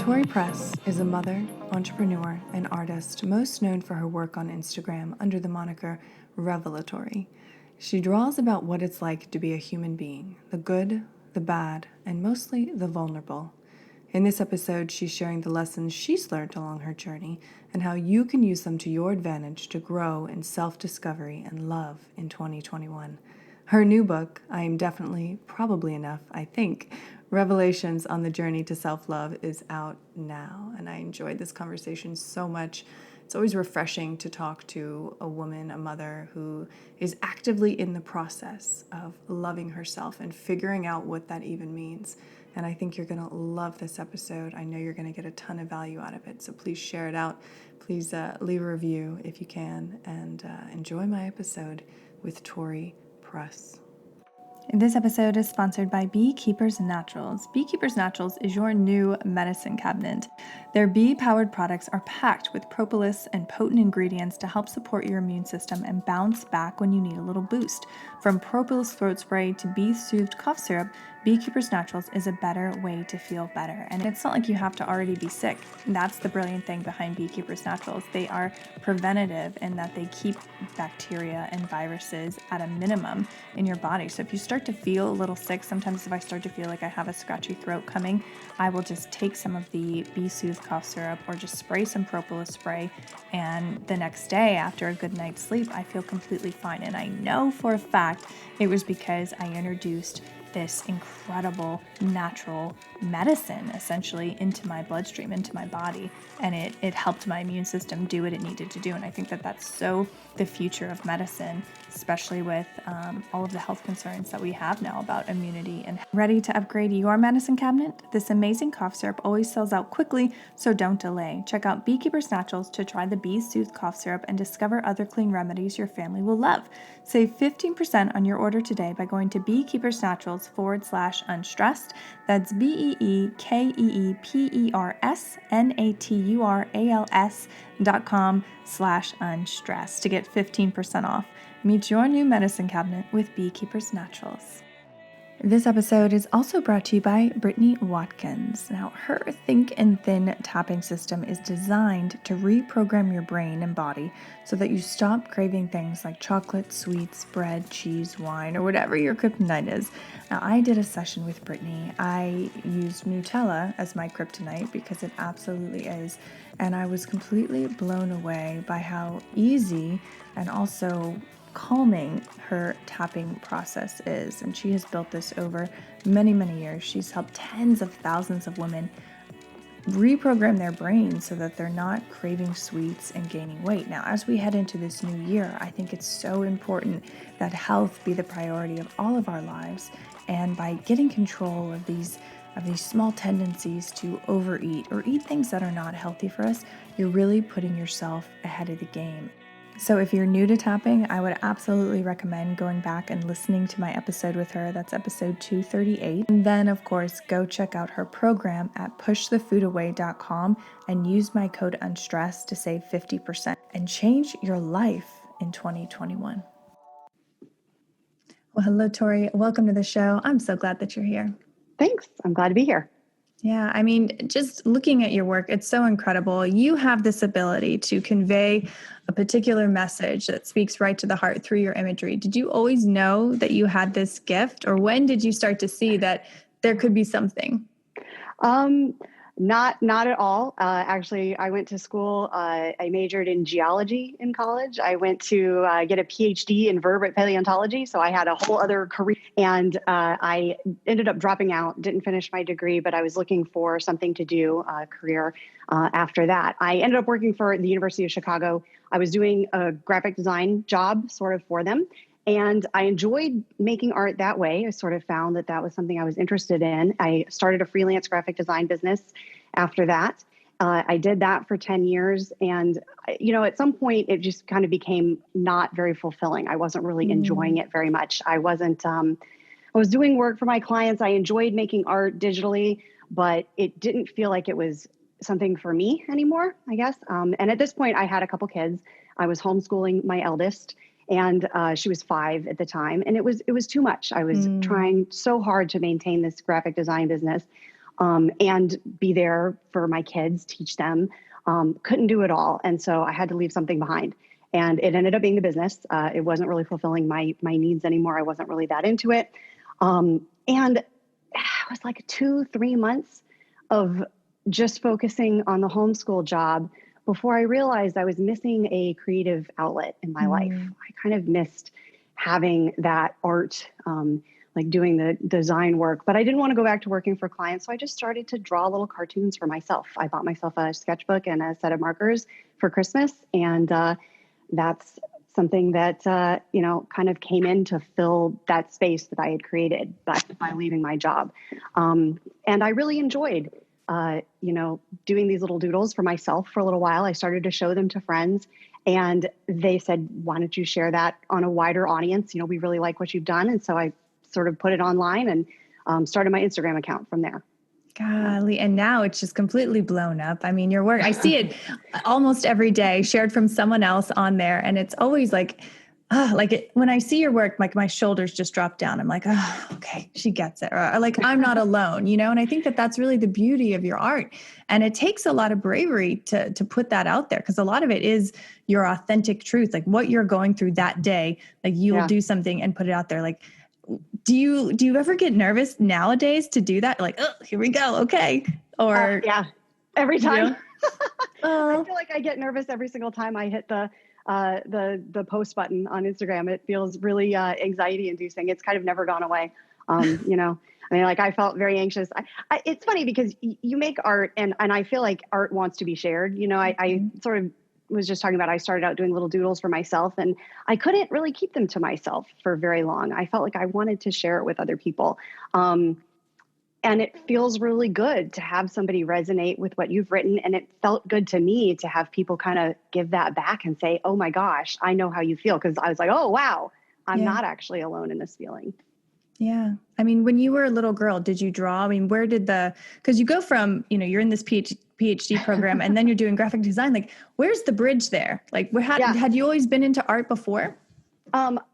Tori Press is a mother, entrepreneur, and artist most known for her work on Instagram under the moniker Revelatory. She draws about what it's like to be a human being, the good, the bad, and mostly the vulnerable. In this episode, she's sharing the lessons she's learned along her journey and how you can use them to your advantage to grow in self-discovery and love in 2021. Her new book, I Am Definitely, Probably Enough, I think, Revelations on the Journey to Self-Love, is out now, and I enjoyed this conversation so much. It's always refreshing to talk to a woman, a mother, who is actively in the process of loving herself and figuring out what that even means. And I think you're going to love this episode. I know you're going to get a ton of value out of it, so please share it out. Please leave a review if you can, and enjoy my episode with Tori Press. This episode is sponsored by Beekeepers Naturals. Beekeepers Naturals is your new medicine cabinet. Their bee-powered products are packed with propolis and potent ingredients to help support your immune system and bounce back when you need a little boost. From propolis throat spray to bee-soothed cough syrup, Beekeepers Naturals is a better way to feel better. And it's not like you have to already be sick. That's the brilliant thing behind Beekeepers Naturals. They are preventative in that they keep bacteria and viruses at a minimum in your body. So if you start to feel a little sick, sometimes if I start to feel like I have a scratchy throat coming, I will just take some of the bee-soothed cough syrup or just spray some propolis spray, and the next day after a good night's sleep, I feel completely fine. And I know for a fact it was because I introduced this incredible natural medicine essentially into my bloodstream, into my body, and it helped my immune system do what it needed to do. And I think that that's so the future of medicine, especially with all of the health concerns that we have now about immunity. And ready to upgrade your medicine cabinet? This amazing cough syrup always sells out quickly, so don't delay. Check out Beekeepers Naturals to try the Bee Soothed cough syrup and discover other clean remedies your family will love. Save 15% on your order today by going to beekeepersnaturals.com/unstressed. That's beekeepersnaturals.com/unstressed to get 15% off. Meet your new medicine cabinet with Beekeepers Naturals. This episode is also brought to you by Brittany Watkins. Now, her Think and Thin tapping system is designed to reprogram your brain and body so that you stop craving things like chocolate, sweets, bread, cheese, wine, or whatever your kryptonite is. Now, I did a session with Brittany. I used Nutella as my kryptonite because it absolutely is, and I was completely blown away by how easy and also calming her tapping process is. And she has built this over many, many years. She's helped tens of thousands of women reprogram their brains so that they're not craving sweets and gaining weight. Now, as we head into this new year, I think it's so important that health be the priority of all of our lives. And by getting control of these small tendencies to overeat or eat things that are not healthy for us, you're really putting yourself ahead of the game. So if you're new to tapping, I would absolutely recommend going back and listening to my episode with her. That's episode 238. And then, of course, go check out her program at pushthefoodaway.com and use my code unstressed to save 50% and change your life in 2021. Well, hello, Tori. Welcome to the show. I'm so glad that you're here. Thanks. I'm glad to be here. Yeah, I mean, just looking at your work, it's so incredible. You have this ability to convey a particular message that speaks right to the heart through your imagery. Did you always know that you had this gift, or when did you start to see that there could be something? Not at all. Actually, I went to school. I majored in geology in college. I went to get a PhD in vertebrate paleontology. So I had a whole other career, and I ended up dropping out, didn't finish my degree, but I was looking for something to do, a career after that. I ended up working for the University of Chicago. I was doing a graphic design job sort of for them. And I enjoyed making art that way. I sort of found that that was something I was interested in. I started a freelance graphic design business after that. I did that for 10 years. And, at some point, it just kind of became not very fulfilling. I wasn't really enjoying it very much. I was doing work for my clients. I enjoyed making art digitally, but it didn't feel like it was something for me anymore, I guess. And at this point, I had a couple kids. I was homeschooling my eldest. And she was 5 at the time. And it was too much. I was trying so hard to maintain this graphic design business and be there for my kids, teach them. Couldn't do it all. And so I had to leave something behind. And it ended up being the business. It wasn't really fulfilling my needs anymore. I wasn't really that into it. And it was like 2-3 months of just focusing on the homeschool job before I realized I was missing a creative outlet in my life. I kind of missed having that art, like doing the design work, but I didn't want to go back to working for clients. So I just started to draw little cartoons for myself. I bought myself a sketchbook and a set of markers for Christmas. And that's something that, kind of came in to fill that space that I had created by leaving my job. And I really enjoyed, doing these little doodles for myself for a little while. I started to show them to friends, and they said, why don't you share that on a wider audience? We really like what you've done. And so I sort of put it online and started my Instagram account from there. Golly. And now it's just completely blown up. I mean, your work, I see it almost every day shared from someone else on there. And it's always like, when I see your work, like my shoulders just drop down. I'm like, oh, okay, she gets it. Or like, I'm not alone, and I think that that's really the beauty of your art. And it takes a lot of bravery to put that out there, because a lot of it is your authentic truth, like what you're going through that day. Like you will do something and put it out there. Like, do you ever get nervous nowadays to do that? Like, oh, here we go. Okay. Or yeah, every time. I feel like I get nervous every single time I hit the post button on Instagram. It feels really anxiety inducing. It's kind of never gone away. I felt very anxious. It's funny because you make art and I feel like art wants to be shared. I sort of was just talking about, I started out doing little doodles for myself, and I couldn't really keep them to myself for very long. I felt like I wanted to share it with other people. And it feels really good to have somebody resonate with what you've written. And it felt good to me to have people kind of give that back and say, oh my gosh, I know how you feel. Cause I was like, oh, wow, I'm not actually alone in this feeling. Yeah. I mean, when you were a little girl, did you draw? I mean, where did because you go from, you're in this PhD program and then you're doing graphic design. Like, where's the bridge there? Like, had you always been into art before?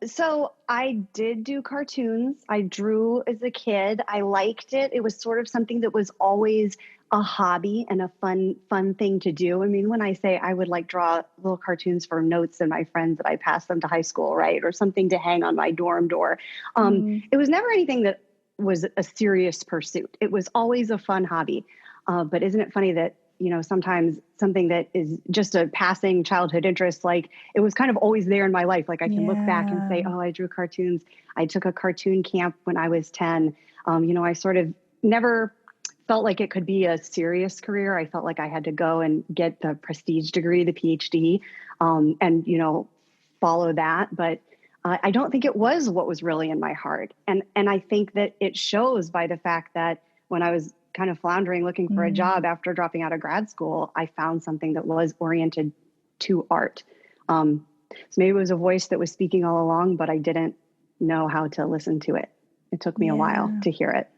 So I did do cartoons. I drew as a kid. I liked it. It was sort of something that was always a hobby and a fun thing to do. I mean, when I say I would draw little cartoons for notes and my friends that I passed them to high school, right? Or something to hang on my dorm door. It was never anything that was a serious pursuit. It was always a fun hobby. But isn't it funny that, sometimes something that is just a passing childhood interest, like it was kind of always there in my life. Like I can look back and say, oh, I drew cartoons. I took a cartoon camp when I was 10. I sort of never felt like it could be a serious career. I felt like I had to go and get the prestige degree, the PhD, and follow that. But I don't think it was what was really in my heart. And I think that it shows by the fact that when I was kind of floundering, looking for a job after dropping out of grad school, I found something that was oriented to art. So maybe it was a voice that was speaking all along, but I didn't know how to listen to it. It took me a while to hear it.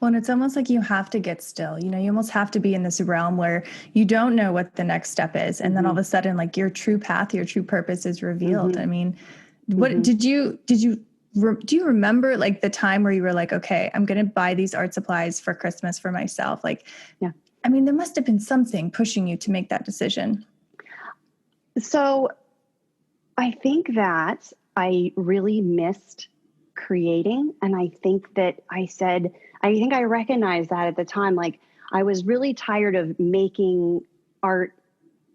Well, and it's almost like you have to get still, you almost have to be in this realm where you don't know what the next step is. And then all of a sudden, like your true path, your true purpose is revealed. I mean, what do you remember like the time where you were like, okay, I'm going to buy these art supplies for Christmas for myself? Like, I mean, there must've been something pushing you to make that decision. So I think that I really missed creating. And I think that I recognized that at the time, like I was really tired of making art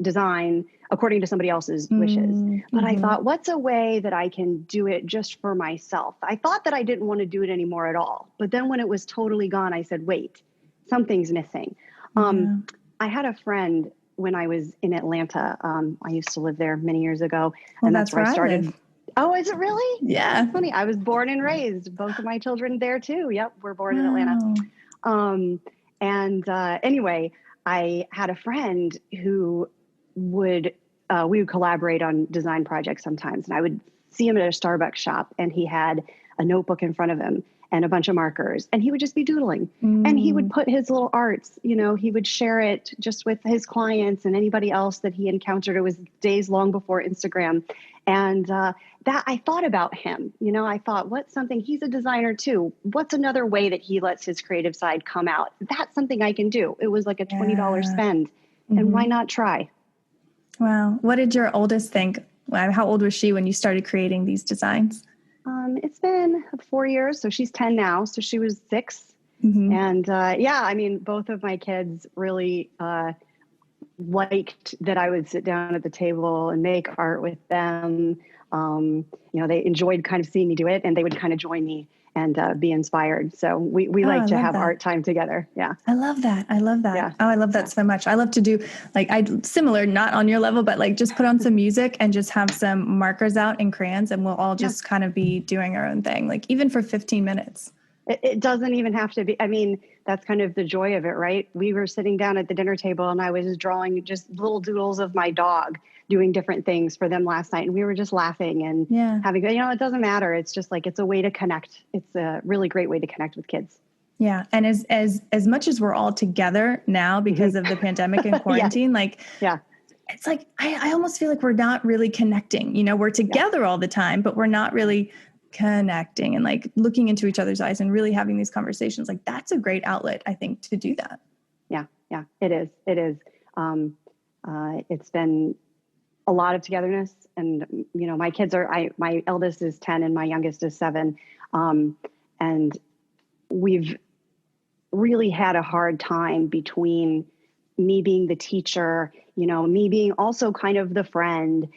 design according to somebody else's wishes. But I thought, what's a way that I can do it just for myself? I thought that I didn't want to do it anymore at all. But then when it was totally gone, I said, wait, something's missing. I had a friend when I was in Atlanta. I used to live there many years ago. And that's where I started. Oh, is it really? Yeah. That's funny. I was born and raised. Both of my children there too. Yep. We're born in Atlanta. Anyway, I had a friend who we would collaborate on design projects sometimes. And I would see him at a Starbucks shop and he had a notebook in front of him and a bunch of markers and he would just be doodling and he would put his little arts, he would share it just with his clients and anybody else that he encountered. It was days long before Instagram. And that I thought about him, I thought, he's a designer too. What's another way that he lets his creative side come out? That's something I can do. It was like a $20 spend. And why not try? Wow. What did your oldest think? How old was she when you started creating these designs? It's been 4 years. So she's 10 now. So she was 6. And both of my kids really liked that I would sit down at the table and make art with them. They enjoyed kind of seeing me do it, and they would kind of join me and be inspired. So we like to have art time together. Yeah. I love that. Yeah. Oh, I love that so much. I love to do similar, not on your level, but just put on some music and just have some markers out and crayons, and we'll all just kind of be doing our own thing, even for 15 minutes. It doesn't even have to be. I mean, that's kind of the joy of it, right? We were sitting down at the dinner table and I was drawing just little doodles of my dog doing different things for them last night. And we were just laughing and having, it doesn't matter. It's just it's a way to connect. It's a really great way to connect with kids. Yeah. And as much as we're all together now because of the pandemic and quarantine, it's I almost feel like we're not really connecting. We're together all the time, but we're not really connecting and looking into each other's eyes and really having these conversations. That's a great outlet, I think, to do that. Yeah, it is. It's been a lot of togetherness, and my kids my eldest is 10 and my youngest is 7. And we've really had a hard time between me being the teacher, me being also kind of the friend,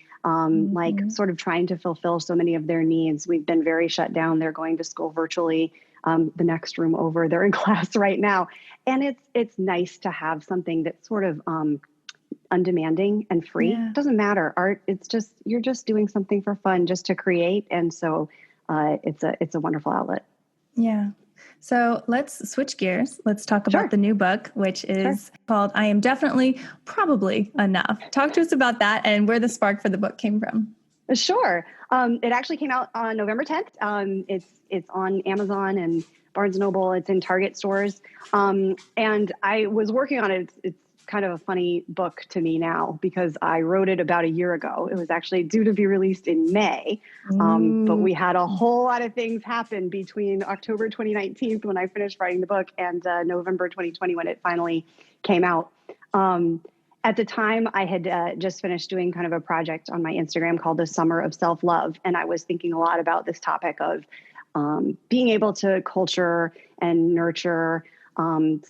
sort of trying to fulfill so many of their needs. We've been very shut down. They're going to school virtually. The next room over, they're in class right now. And it's nice to have something that's sort of undemanding and free. It doesn't matter. Art, you're just doing something for fun, just to create. And so it's a wonderful outlet. Yeah. So let's switch gears. Let's talk about the new book, which is called I Am Definitely Probably Enough. Talk to us about that and where the spark for the book came from. Sure. It actually came out on November 10th. It's on Amazon and Barnes & Noble. It's in Target stores. And I was working on it. It's kind of a funny book to me now because I wrote it about a year ago. It was actually due to be released in May. But we had a whole lot of things happen between October 2019 when I finished writing the book and November 2020 when it finally came out. At the time, I had just finished doing kind of a project on my Instagram called The Summer of Self-Love. And I was thinking a lot about this topic of being able to culture and nurture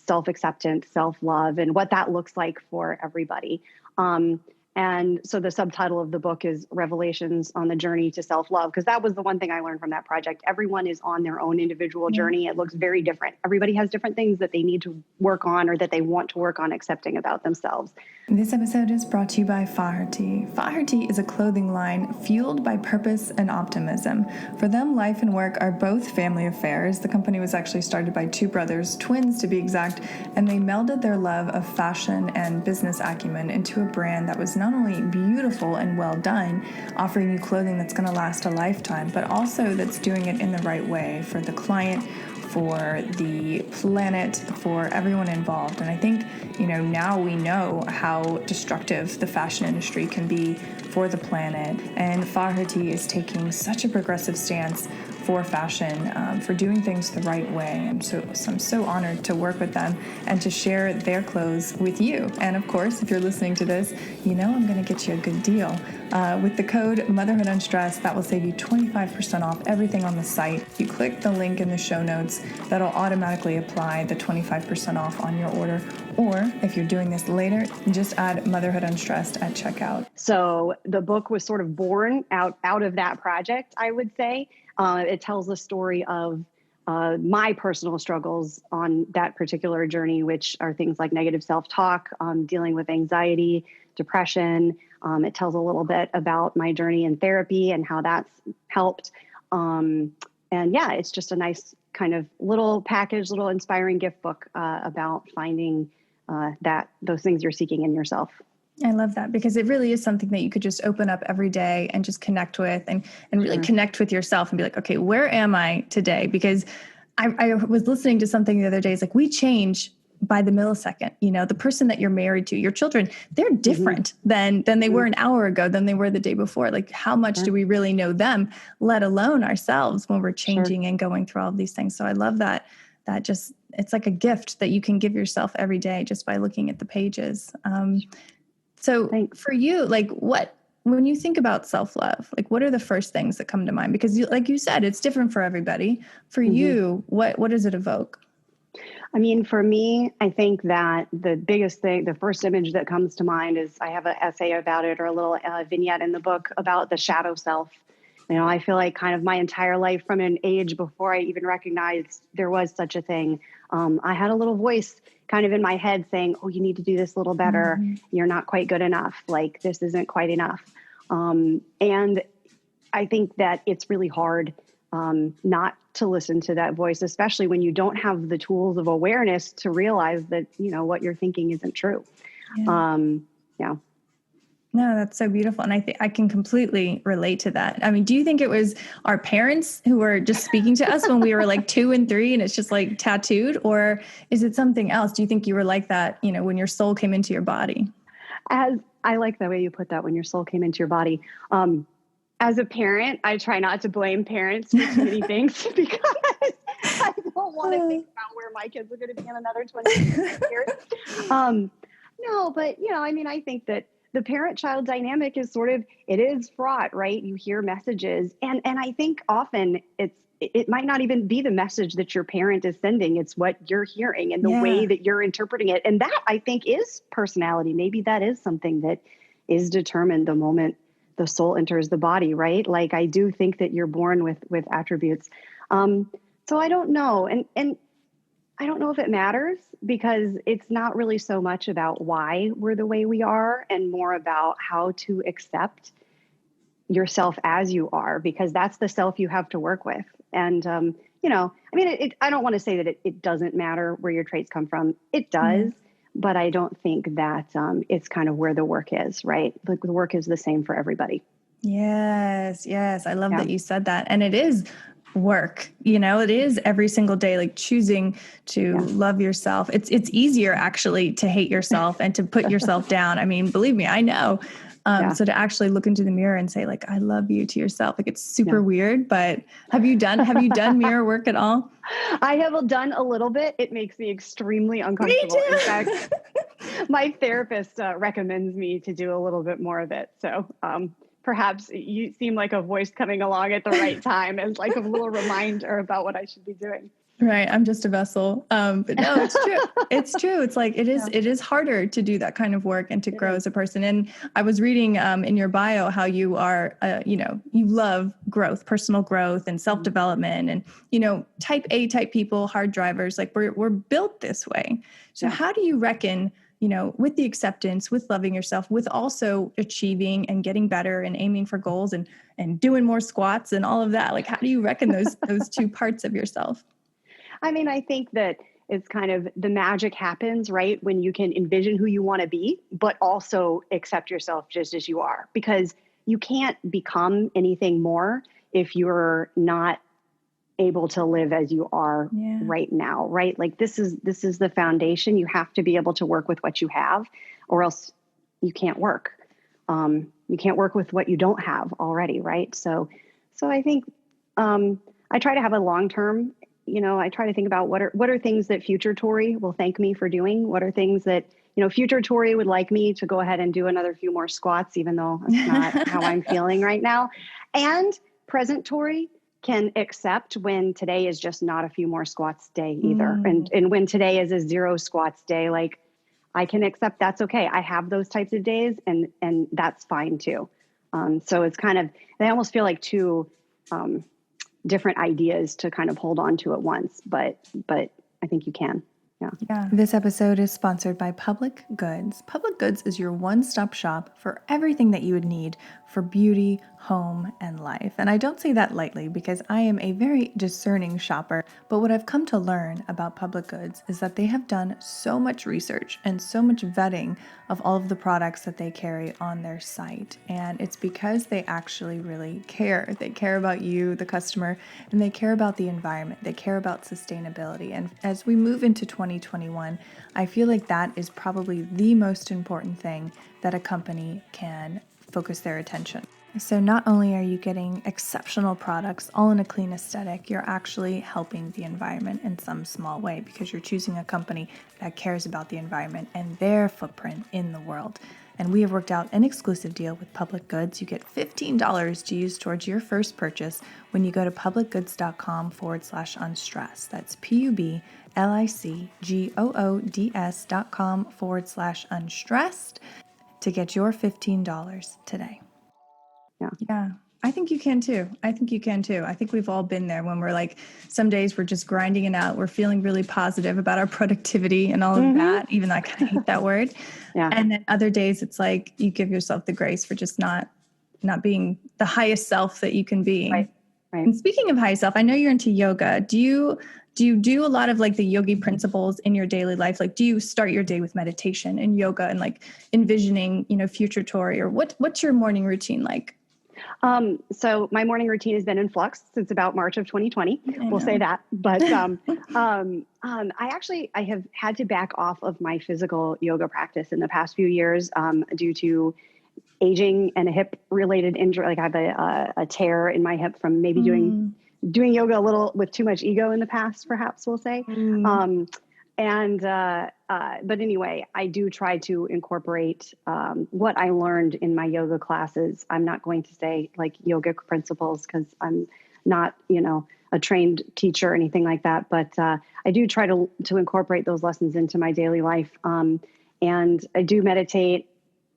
self-acceptance, self-love, and what that looks like for everybody. And so the subtitle of the book is Revelations on the Journey to Self-Love, because that was the one thing I learned from that project. Everyone is on their own individual journey. It looks very different. Everybody has different things that they need to work on or that they want to work on accepting about themselves. This episode is brought to you by Faherty. Faherty is a clothing line fueled by purpose and optimism. For them, life and work are both family affairs. The company was actually started by 2 brothers, twins to be exact, and they melded their love of fashion and business acumen into a brand that was not only beautiful and well done, offering you clothing that's going to last a lifetime, but also that's doing it in the right way for the client, for the planet, for everyone involved. And I think, now we know how destructive the fashion industry can be for the planet. And Faherty is taking such a progressive stance for fashion, for doing things the right way. And so I'm so honored to work with them and to share their clothes with you. And of course, if you're listening to this, I'm going to get you a good deal. With the code Motherhood Unstressed, that will save you 25% off everything on the site. You click the link in the show notes, that'll automatically apply the 25% off on your order. Or if you're doing this later, just add Motherhood Unstressed at checkout. So the book was sort of born out of that project, I would say. It tells the story of my personal struggles on that particular journey, which are things like negative self-talk, dealing with anxiety, depression. It tells a little bit about my journey in therapy and how that's helped. It's just a nice kind of little package, little inspiring gift book about finding those things you're seeking in yourself. I love that because it really is something that you could just open up every day and just connect with and really connect with yourself and be like, okay, where am I today? Because I was listening to something the other day. It's like we change by the millisecond. The person that you're married to, your children, they're different than they were an hour ago, than they were the day before. Like, how much do we really know them, let alone ourselves, when we're changing and going through all of these things? So I love that just, it's like a gift that you can give yourself every day just by looking at the pages. So Thanks. For you, like, when you think about self-love, like, what are the first things that come to mind? Because like you said, it's different for everybody. For you, what does it evoke? I mean, for me, I think that the biggest thing, the first image that comes to mind is, I have an essay about it, or a little vignette in the book about the shadow self. I feel like kind of my entire life, from an age before I even recognized there was such a thing, I had a little voice kind of in my head saying, oh, you need to do this a little better. You're not quite good enough. Like, this isn't quite enough. And I think that it's really hard not to listen to that voice, especially when you don't have the tools of awareness to realize that, what you're thinking isn't true. No, that's so beautiful. And I think I can completely relate to that. I mean, do you think it was our parents who were just speaking to us when we were like 2 and 3 and it's just like tattooed, or is it something else? Do you think you were like that, when your soul came into your body? As I like the way you put that, when your soul came into your body. As a parent, I try not to blame parents for too many things, because I don't want to think about where my kids are going to be in another 20 years. No, but, I think that the parent-child dynamic is it is fraught, right? You hear messages, and I think often it might not even be the message that your parent is sending. It's what you're hearing and the way that you're interpreting it. And that, I think, is personality. Maybe that is something that is determined the moment the soul enters the body, right? Like, I do think that you're born with attributes. So I don't know. And I don't know if it matters, because it's not really so much about why we're the way we are, and more about how to accept yourself as you are, because that's the self you have to work with. And, I don't want to say that it doesn't matter where your traits come from. It does. But I don't think that it's kind of where the work is, right? Like, the work is the same for everybody. Yes. I love that you said that. And it is work, it is every single day, like choosing to love yourself. It's easier actually to hate yourself and to put yourself down. I mean, believe me, I know. So to actually look into the mirror and say, like, I love you to yourself, like, it's super weird, but have you done mirror work at all? I have done a little bit. It makes me extremely uncomfortable. Me too. In fact, my therapist recommends me to do a little bit more of it. So perhaps you seem like a voice coming along at the right time, as like a little reminder about what I should be doing. Right. I'm just a vessel. But no, it's true. It's true. It's like, it is harder to do that kind of work and to grow as a person. And I was reading in your bio how you are, you love growth, personal growth and self-development, and, type A type people, hard drivers, like we're built this way. So how do you reckon, with the acceptance, with loving yourself, with also achieving and getting better and aiming for goals and doing more squats and all of that? Like, how do you reckon those two parts of yourself? I mean, I think that it's kind of the magic happens, right? When you can envision who you want to be, but also accept yourself just as you are, because you can't become anything more if you're not able to live as you are right now, right? Like, this is the foundation. You have to be able to work with what you have, or else you can't work. You can't work with what you don't have already, right? So I think I try to have a long-term, I try to think about what are things that future Tori will thank me for doing? What are things that, future Tori would like me to go ahead and do another few more squats, even though that's not how I'm feeling right now. And present Tori can accept when today is just not a few more squats day either. And when today is a 0 squats day, like, I can accept that's okay. I have those types of days, and that's fine too. So it's kind of, they almost feel like two different ideas to kind of hold on to at once, but I think you can. Yeah. This episode is sponsored by Public Goods. Public Goods is your one-stop shop for everything that you would need for beauty, home, and life. And I don't say that lightly because I am a very discerning shopper. But what I've come to learn about public goods is that they have done so much research and so much vetting of all of the products that they carry on their site. And it's because they actually really care. They care about you, the customer, and they care about the environment. They care about sustainability. And as we move into 2021, I feel like that is probably the most important thing that a company can focus their attention. So not only are you getting exceptional products all in a clean aesthetic, you're actually helping the environment in some small way because you're choosing a company that cares about the environment and their footprint in the world. And we have worked out an exclusive deal with Public Goods. You get $15 to use towards your first purchase when you go to publicgoods.com/unstressed. That's PUBLICGOODS.com/unstressed to get your $15 today. Yeah. I think you can too. I think we've all been there when we're like, some days we're just grinding it out. We're feeling really positive about our productivity and all of that, even though I kind of hate that word. Yeah. And then other days it's like you give yourself the grace for just not being the highest self that you can be. Right. And speaking of high self, I know you're into yoga. Do you do a lot of like the yogi principles in your daily life? Like, do you start your day with meditation and yoga and like envisioning, future Tori, or what's your morning routine like? So my morning routine has been in flux since about March of 2020. We'll say that. But I have had to back off of my physical yoga practice in the past few years due to aging and a hip related injury. Like I have a tear in my hip from maybe doing yoga a little with too much ego in the past, perhaps we'll say. But anyway, I do try to incorporate what I learned in my yoga classes. I'm not going to say like yogic principles because I'm not, a trained teacher or anything like that. But I do try to incorporate those lessons into my daily life. And I do meditate.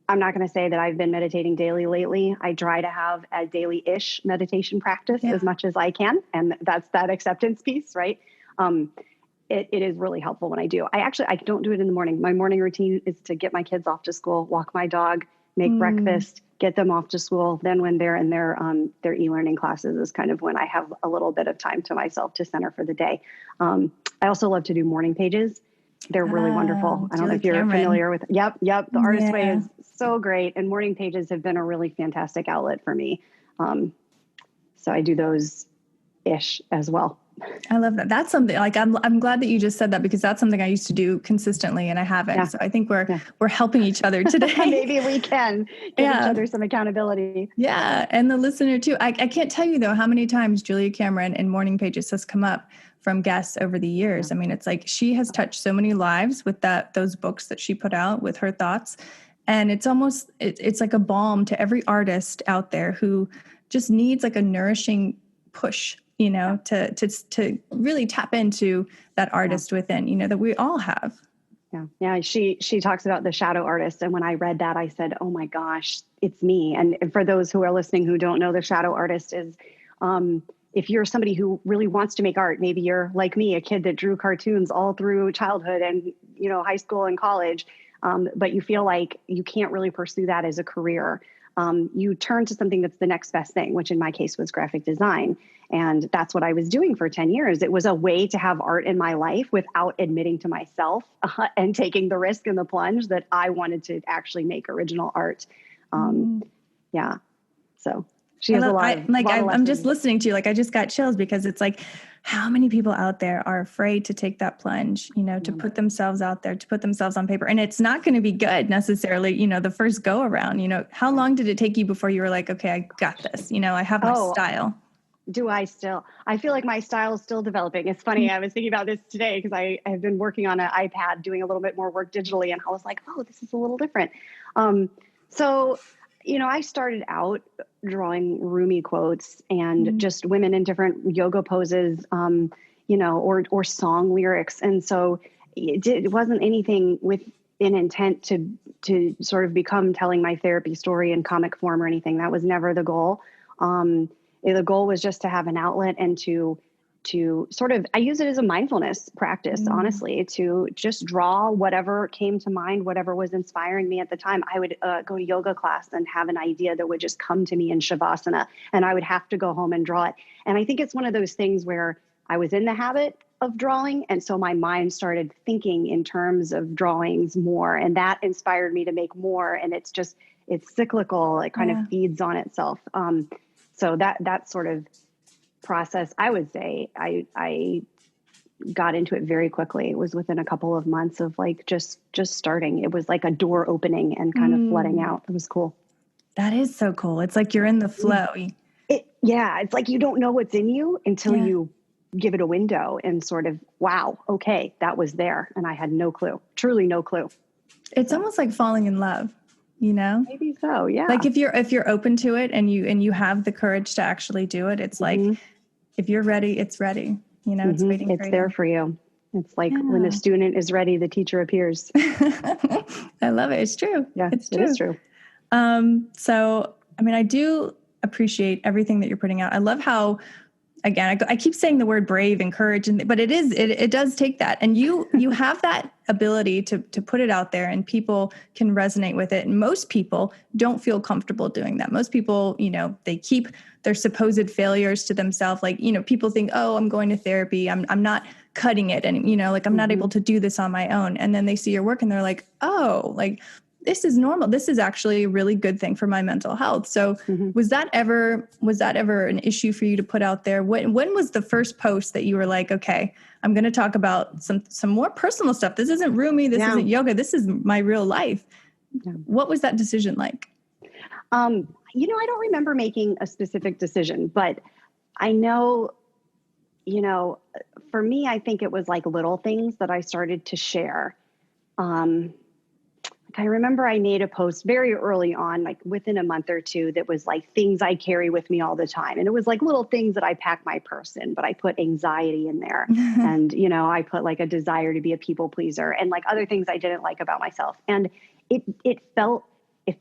I'm not going to say that I've been meditating daily lately. I try to have a daily-ish meditation practice as much as I can. And that's that acceptance piece, right? It is really helpful when I do. I don't do it in the morning. My morning routine is to get my kids off to school, walk my dog, make breakfast, get them off to school. Then when they're in their e-learning classes is kind of when I have a little bit of time to myself to center for the day. I also love to do morning pages. They're really wonderful. I don't know if you're familiar with it. Yep. The Artist Way is so great. And morning pages have been a really fantastic outlet for me. So I do those ish as well. I love that. That's something like, I'm glad that you just said that because that's something I used to do consistently and I haven't. Yeah. So I think we're helping each other today. Maybe we can give each other some accountability. Yeah. And the listener too. I can't tell you though, how many times Julia Cameron in Morning Pages has come up from guests over the years. Yeah. I mean, it's like, she has touched so many lives with those books that she put out with her thoughts. And it's almost, it's like a balm to every artist out there who just needs like a nourishing push, to really tap into that artist within, that we all have. Yeah. She talks about the shadow artist. And when I read that, I said, oh my gosh, it's me. And for those who are listening, who don't know, the shadow artist is, if you're somebody who really wants to make art, maybe you're like me, a kid that drew cartoons all through childhood and, high school and college, but you feel like you can't really pursue that as a career. You turn to something that's the next best thing, which in my case was graphic design. And that's what I was doing for 10 years. It was a way to have art in my life without admitting to myself and taking the risk and the plunge that I wanted to actually make original art. Yeah. So she has a lot of I'm just listening to you. Like, I just got chills because it's like, how many people out there are afraid to take that plunge, to put themselves out there, to put themselves on paper. And it's not going to be good necessarily, the first go around. How long did it take you before you were like, okay, I got this, I have my style? Do I still? I feel like my style is still developing. It's funny. I was thinking about this today because I have been working on an iPad doing a little bit more work digitally. And I was like, oh, this is a little different. So I started out drawing Rumi quotes and just women in different yoga poses, or song lyrics. And so it wasn't anything with an intent to sort of become telling my therapy story in comic form or anything. That was never the goal. The goal was just to have an outlet and to to sort of, I use it as a mindfulness practice, honestly, to just draw whatever came to mind, whatever was inspiring me at the time. I would go to yoga class and have an idea that would just come to me in Shavasana, and I would have to go home and draw it. And I think it's one of those things where I was in the habit of drawing. And so my mind started thinking in terms of drawings more, and that inspired me to make more. And it's cyclical. It kind of feeds on itself. So that sort of process, I would say I got into it very quickly. It was within a couple of months of like just starting. It was like a door opening and kind of flooding out. It was cool. That is so cool. It's like you're in the flow. It's like you don't know what's in you until you give it a window and sort of, wow, okay, that was there. And I had no clue, truly no clue. It's almost like falling in love, you know? Maybe so. Yeah. Like if you're open to it and you have the courage to actually do it, it's like, if you're ready, it's ready. You know, it's waiting for you. It's there for you. It's like when the student is ready, the teacher appears. I love it. It's true. Yeah, it's true. It is true. So, I mean, I do appreciate everything that you're putting out. I love how, again, I keep saying the word brave and courage, but it does take that. And you have that ability to put it out there and people can resonate with it. And most people don't feel comfortable doing that. Most people, you know, they keep their supposed failures to themselves. Like, you know, people think, oh, I'm going to therapy. I'm not cutting it. And, you know, like I'm not able to do this on my own. And then they see your work and they're like, oh, like this is normal. This is actually a really good thing for my mental health. So was that ever an issue for you to put out there? When was the first post that you were like, okay, I'm going to talk about some more personal stuff. This isn't Rumi. This isn't yoga. This is my real life. Yeah. What was that decision like? You know, I don't remember making a specific decision, but I know, you know, for me, I think it was like little things that I started to share. I remember I made a post very early on, like within a month or two, that was like things I carry with me all the time. And it was like little things that I pack my purse in, but I put anxiety in there. And, you know, I put like a desire to be a people pleaser and like other things I didn't like about myself. And it felt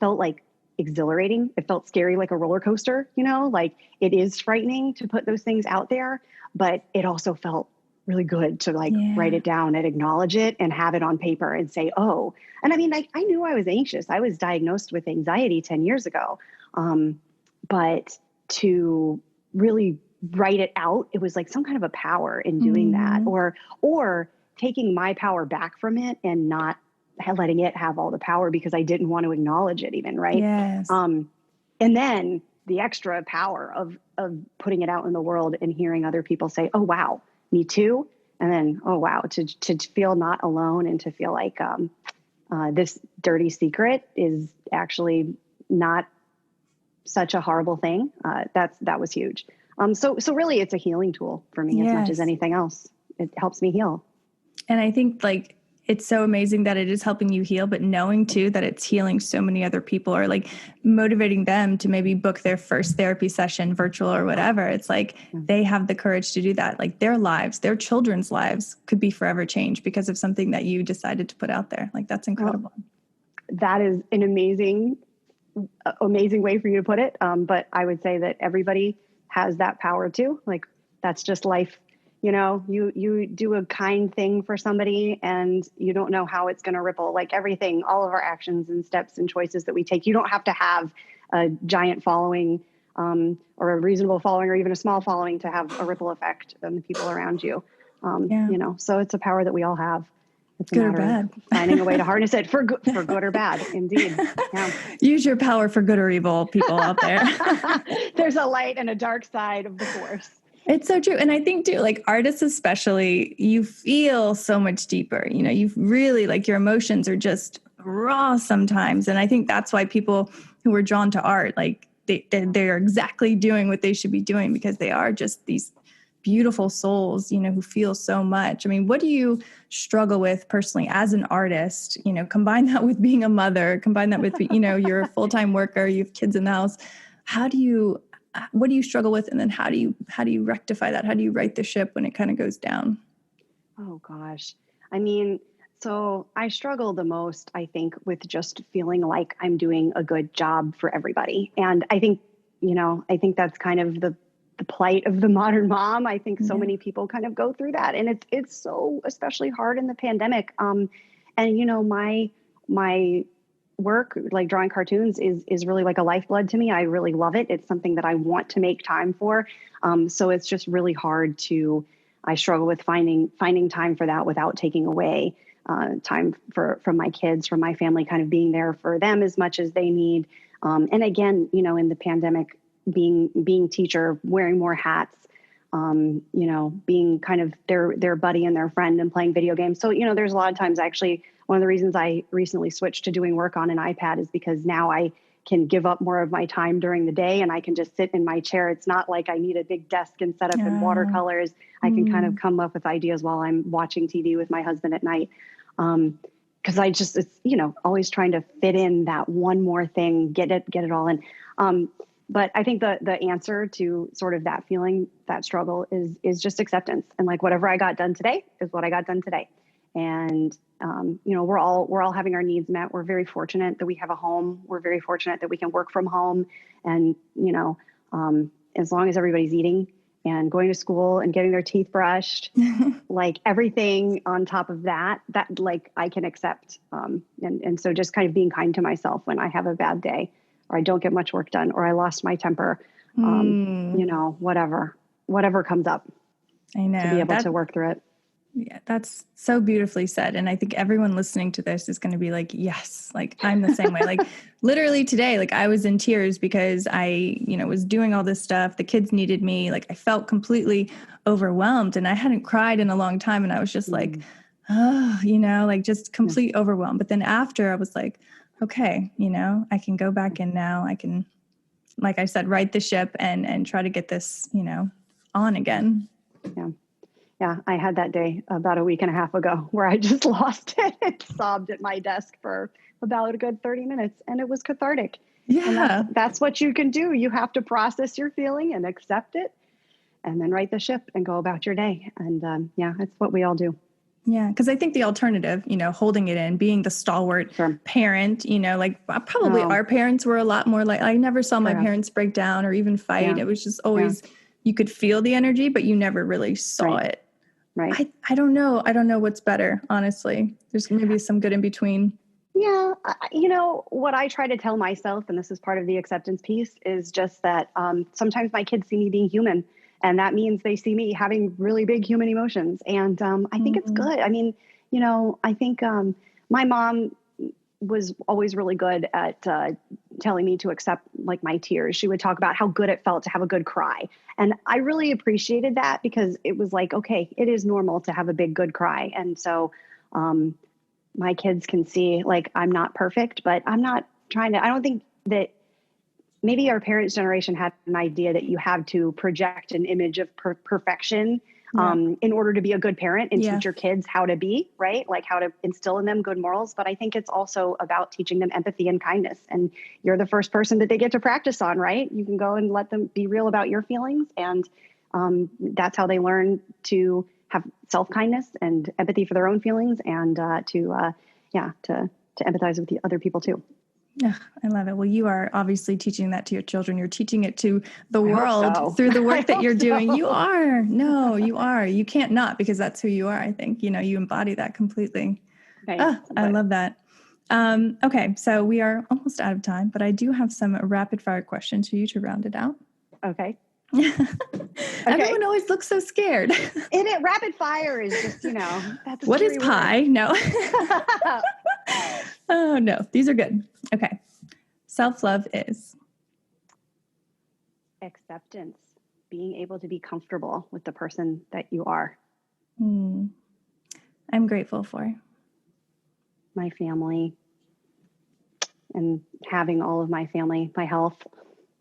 like exhilarating. It felt scary, like a roller coaster, you know, like it is frightening to put those things out there, but it also felt really good to like write it down and acknowledge it and have it on paper and say, oh, and I mean, I knew I was anxious. I was diagnosed with anxiety 10 years ago. But to really write it out, it was like some kind of a power in doing that, or taking my power back from it and not letting it have all the power because I didn't want to acknowledge it even. Right. Yes. And then the extra power of putting it out in the world and hearing other people say, oh, wow, me too. And then, oh, wow, to feel not alone and to feel like this dirty secret is actually not such a horrible thing. That was huge. So really it's a healing tool for me as much as anything else. It helps me heal. And I think like, it's so amazing that it is helping you heal, but knowing too that it's healing so many other people or like motivating them to maybe book their first therapy session, virtual or whatever. It's like they have the courage to do that. Like their lives, their children's lives could be forever changed because of something that you decided to put out there. Like that's incredible. Well, that is an amazing way for you to put it. But I would say that everybody has that power too. Like that's just life. You know, you do a kind thing for somebody and you don't know how it's going to ripple, like everything, all of our actions and steps and choices that we take. You don't have to have a giant following or a reasonable following or even a small following to have a ripple effect on the people around you. You know, so it's a power that we all have. It's good or bad. Finding a way to harness it for good or bad. Indeed. Yeah. Use your power for good or evil, people out there. There's a light and a dark side of the force. It's so true. And I think too, like artists especially, you feel so much deeper, you know, you really like your emotions are just raw sometimes. And I think that's why people who are drawn to art, like they're exactly doing what they should be doing because they are just these beautiful souls, you know, who feel so much. I mean, what do you struggle with personally as an artist? You know, combine that with being a mother, combine that with, you know, you're a full-time worker, you have kids in the house. What do you struggle with? And then how do you rectify that? How do you right the ship when it kind of goes down? Oh gosh. I mean, so I struggle the most, I think, with just feeling like I'm doing a good job for everybody. And I think, you know, that's kind of the the plight of the modern mom. I think so many people kind of go through that, and it's so especially hard in the pandemic. And you know, my work, like drawing cartoons, is really like a lifeblood to me. I really love it. It's something that I want to make time for. So it's just really hard to. I struggle with finding time for that without taking away time from my kids, from my family, kind of being there for them as much as they need. And again, you know, in the pandemic, being teacher, wearing more hats, you know, being kind of their buddy and their friend and playing video games. So, you know, there's a lot of times, actually, one of the reasons I recently switched to doing work on an iPad is because now I can give up more of my time during the day and I can just sit in my chair. It's not like I need a big desk and set up in watercolors. I can kind of come up with ideas while I'm watching TV with my husband at night. Cause it's, you know, always trying to fit in that one more thing, get it all in. But I think the answer to sort of that feeling, that struggle is just acceptance. And like, whatever I got done today is what I got done today. And, you know, we're all having our needs met. We're very fortunate that we have a home. We're very fortunate that we can work from home. And, you know, as long as everybody's eating and going to school and getting their teeth brushed, like everything on top of that like I can accept. And so just kind of being kind to myself when I have a bad day or I don't get much work done or I lost my temper, you know, whatever comes up. I know. To be able to work through it. Yeah, that's so beautifully said. And I think everyone listening to this is going to be like, yes, like I'm the same way. Like literally today, like I was in tears because I, you know, was doing all this stuff. The kids needed me. Like I felt completely overwhelmed and I hadn't cried in a long time. And I was just like, oh, you know, like just complete overwhelm. But then after I was like, okay, you know, I can go back in now. I can, like I said, right the ship and try to get this, you know, on again. Yeah. Yeah, I had that day about a week and a half ago where I just lost it and sobbed at my desk for about a good 30 minutes. And it was cathartic. Yeah. And that's what you can do. You have to process your feeling and accept it and then right the ship and go about your day. And yeah, that's what we all do. Yeah, because I think the alternative, you know, holding it in, being the stalwart parent, you know, like probably our parents were a lot more like, I never saw my parents break down or even fight. It was just always, you could feel the energy, but you never really saw it. Right. I don't know. I don't know what's better, honestly. There's maybe some good in between. Yeah. You know, what I try to tell myself, and this is part of the acceptance piece, is just that sometimes my kids see me being human. And that means they see me having really big human emotions. And I think it's good. I mean, you know, I think my mom was always really good at telling me to accept like my tears. She would talk about how good it felt to have a good cry. And I really appreciated that because it was like, okay, it is normal to have a big, good cry. And so my kids can see like, I'm not perfect, but I'm not trying to, I don't think that maybe our parents' generation had an idea that you have to project an image of perfection in order to be a good parent and teach your kids how to be, right? Like how to instill in them good morals. But I think it's also about teaching them empathy and kindness. And you're the first person that they get to practice on, right? You can go and let them be real about your feelings. And that's how they learn to have self-kindness and empathy for their own feelings and to empathize with the other people too. Oh, I love it. Well, you are obviously teaching that to your children. You're teaching it to the world through the work that you're doing. You are. No, you are. You can't not, because that's who you are. I think, you know, you embody that completely. I love that. Okay. So we are almost out of time, but I do have some rapid fire questions for you to round it out. Okay. Everyone always looks so scared. Rapid fire is just, you know, that's what is pie? Word. No. Oh, no. These are good. Okay. Self-love is acceptance, being able to be comfortable with the person that you are. I'm grateful for my family and having all of my family, my health.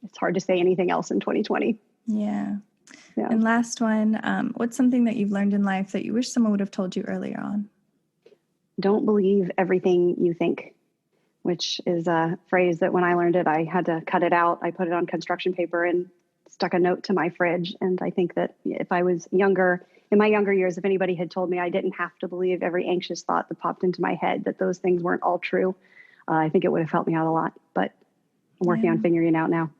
It's hard to say anything else in 2020. Yeah. And last one, what's something that you've learned in life that you wish someone would have told you earlier on? Don't believe everything you think, which is a phrase that when I learned it, I had to cut it out. I put it on construction paper and stuck a note to my fridge. And I think that if I was younger, in my younger years, if anybody had told me I didn't have to believe every anxious thought that popped into my head, that those things weren't all true, I think it would have helped me out a lot. But I'm working on figuring it out now.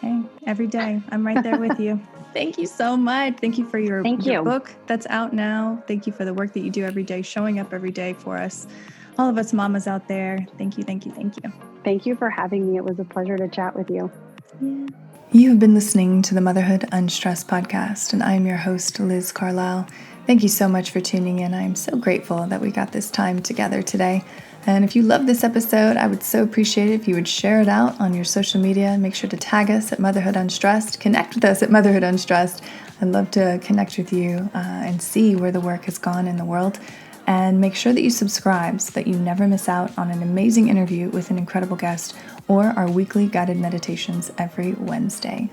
Hey, every day. I'm right there with you. Thank you so much. Thank you for your you. book that's out now. Thank you for the work that you do every day, showing up every day for us, all of us mamas out there. Thank you, thank you, thank you. Thank you for having me. It was a pleasure to chat with you. Yeah. You have been listening to the Motherhood Unstressed podcast, and I'm your host, Liz Carlisle. Thank you so much for tuning in. I'm so grateful that we got this time together today. And if you love this episode, I would so appreciate it if you would share it out on your social media. Make sure to tag us at Motherhood Unstressed. Connect with us at Motherhood Unstressed. I'd love to connect with you and see where the work has gone in the world. And make sure that you subscribe so that you never miss out on an amazing interview with an incredible guest or our weekly guided meditations every Wednesday.